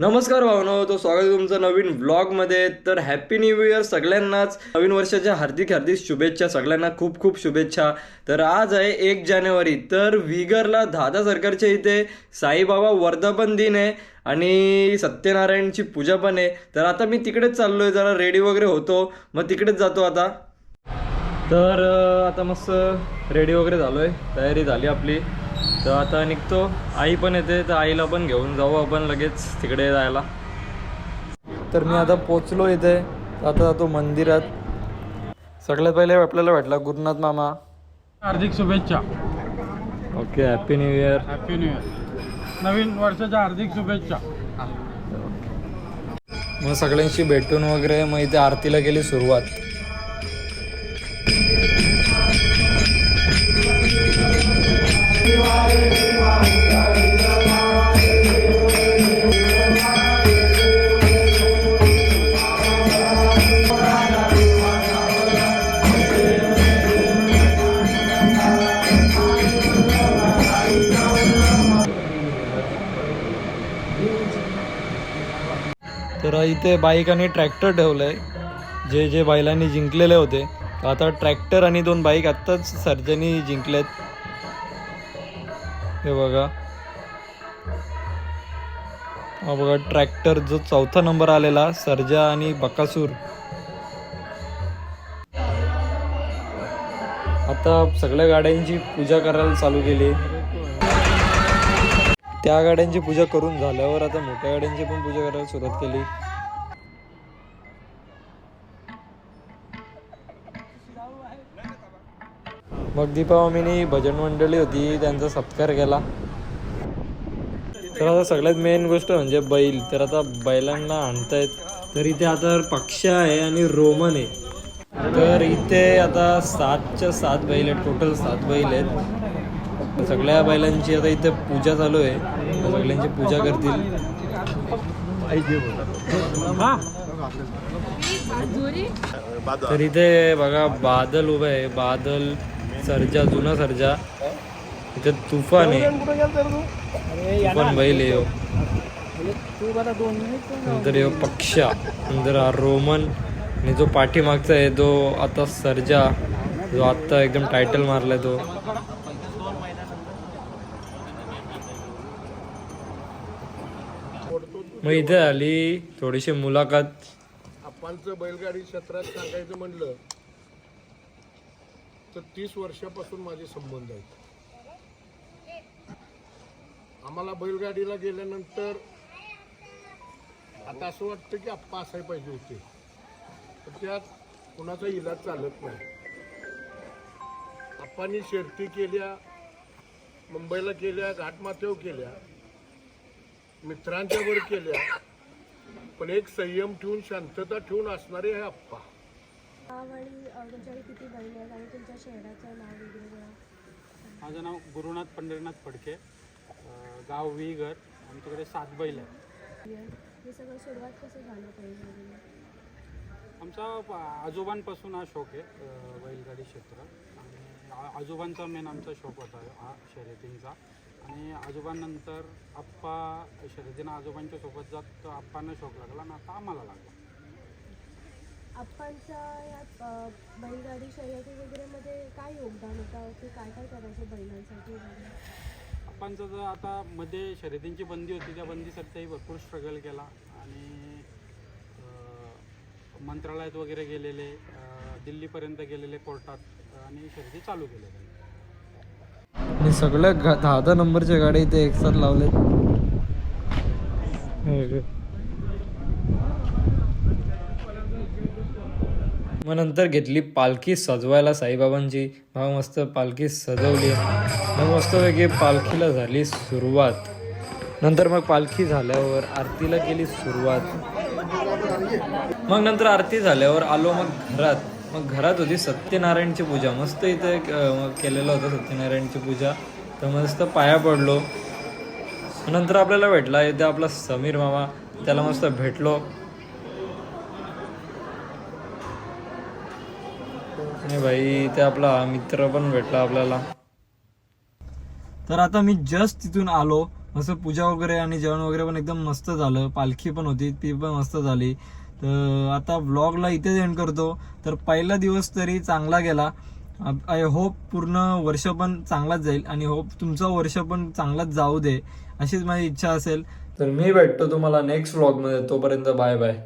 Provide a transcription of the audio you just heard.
नमस्कार भावनो, तो स्वागत आहे तुमचं नवीन व्लॉगमध्ये. तर हॅपी न्यू इयर सगळ्यांनाच. नवीन वर्षाच्या हार्दिक हार्दिक शुभेच्छा सगळ्यांना, खूप खूप शुभेच्छा. तर आज आहे 1 जानेवारी. तर विगरला दादा सरकारच्या इथे साईबाबा वर्धापन दिन आहे आणि सत्यनारायणची पूजा पण आहे. तर आता मी तिकडेच चाललोय, जरा रेडी वगैरे होतो, मग तिकडेच जातो आता. तर आता मस्त रेडी वगैरे झालोय, तयारी झाली आपली. तर आता निघतो. आई पण येते, तर आईला पण घेऊन जाऊ आपण लगेच तिकडे जायला. तर मी आता पोचलो इथे, आता जातो मंदिरात. सगळ्यात पहिले आपल्याला भेटला गुरुनाथ मामा. हार्दिक शुभेच्छा. Okay, happy new year. Happy new year, नवीन वर्षाच्या हार्दिक शुभेच्छा. मग सगळ्यांशी भेटून वगैरे मग इथे आरतीला केली सुरुवात. तर इथे बाईक आणि ट्रॅक्टर ठेवलंय, जे जे बैलांनी जिंकलेले होते. आता ट्रॅक्टर आणि 2 बाईक आत्ताच सर्जांनी जिंकलेत. हे बघा, हा बघा ट्रॅक्टर, जो 4था नंबर आलेला, सर्जा आणि बकासूर. आता सगळ्या गाड्यांची पूजा करायला चालू केली. त्या गाड्यांची पूजा करून झाल्यावर आता मोठ्या गाड्यांची पण पूजा करायला सुरुवात केली. मग दीपावमीनी भजन मंडळी होती, त्यांचा सत्कार केला. तर आता सगळ्यात मेन गोष्ट म्हणजे बैल. तर आता बैलांना आणतायत. तर इथे आता पक्ष्या आहे आणि रोमन आहे. तर इथे आता 7च्या 7 बैल आहेत, टोटल 7 बैल आहेत. सगळ्या बैलांची आता इथे पूजा चालू आहे. सगळ्यांची पूजा करतील. तर इथे बघा बादल उभा आहे, बादल, सर्जा, जुना सर्जा. इथे तुफान आहे, तुफान बैल आहे. नंतर यो पक्षा, नंतर हा रोमन, आणि जो पाठीमागचा आहे तो आता सर्जा, जो आत्ता एकदम टायटल मारलाय तो. मग इथे आली थोडीशी मुलाखत. आपांचं बैलगाडी क्षेत्रात सांगायचं म्हणलं तर 30 वर्षापासून माझे संबंध आहेत. आम्हाला बैलगाडीला गेल्यानंतर आता असं वाटतं की आप्पा असाय पाहिजे होते, पण त्यात कुणाचा इलाज चालत नाही. आप्पांनी शर्ती केल्या, मुंबईला केल्या, घाटमाथ्यावर केल्या, मित्रांच्या वर केल्या, पण एक संयम ठेवून, शांतता ठेवून असणारे हे आप्पा. तुमच्याकडे किती बैल आहेत आणि तुमच्या शहराचं नाव वगैरे? माझं नाव गुरुनाथ पंढरीनाथ फडके, गाव विगर. आमच्याकडे 7 बैल आहेत. हे सगळं सुरुवात कसं झालं पाहिजे? आमचा आजोबांपासून हा शौक आहे, बैलगाडी क्षेत्र. आणि आजोबांचा मेन आमचा शौक होता हा शर्यतींचा. आणि आजोबांनंतर आप्पा शर्यतीनं आजोबांच्या सोबत जात आप्पांना शौक लागला आणि आता आम्हाला लागला. आप्पांच्या यात बैलगाडी शर्यती वगैरे मध्ये काय योगदान होतं, की काय काय करायचे बैलांसाठी? आप्पांचं जर आता मध्ये शर्यतींची बंदी होती, त्या बंदीसाठीही भरपूर स्ट्रगल केला. आणि मंत्रालयात वगैरे गेलेले, दिल्लीपर्यंत गेलेले कोर्टात, आणि शर्यती चालू केलेल्या. आणि सगळ्या 10 नंबरच्या गाड्या इथे एकसाथ लावलेत. मग नंतर घेतली पालखी सजवायला साईबाबांची. मग मस्त पालखी सजवली. मग मस्तपैकी पालखीला झाली सुरुवात. नंतर मग पालखी झाल्यावर आरतीला केली सुरुवात. मग नंतर आरती झाल्यावर आलो मग घरात. मग घरात होती सत्यनारायणची पूजा. मस्त इथे केलेलं होतं सत्यनारायणची पूजा. तर मस्त पाया पडलो. नंतर आपल्याला भेटला इथे आपला समीर मामा, त्याला मस्त भेटलो. आणि भाई इथे आपला मित्र पण भेटला आपल्याला. तर आता मी जस्ट तिथून आलो. मस्त पूजा वगैरे आणि जेवण वगैरे पण एकदम मस्त झालं. पालखी पण होती, ती पण मस्त झाली. तर आता व्लॉगला इथेच एंड करतो. तर पहिला दिवस तरी चांगला गेला. आय होप पूर्ण वर्ष पण चांगलाच जाईल आणि होप तुमचं वर्ष पण चांगलाच जाऊ दे, अशीच माझी इच्छा असेल. तर मी भेटतो तुम्हाला नेक्स्ट व्लॉगमध्ये. तोपर्यंत बाय बाय.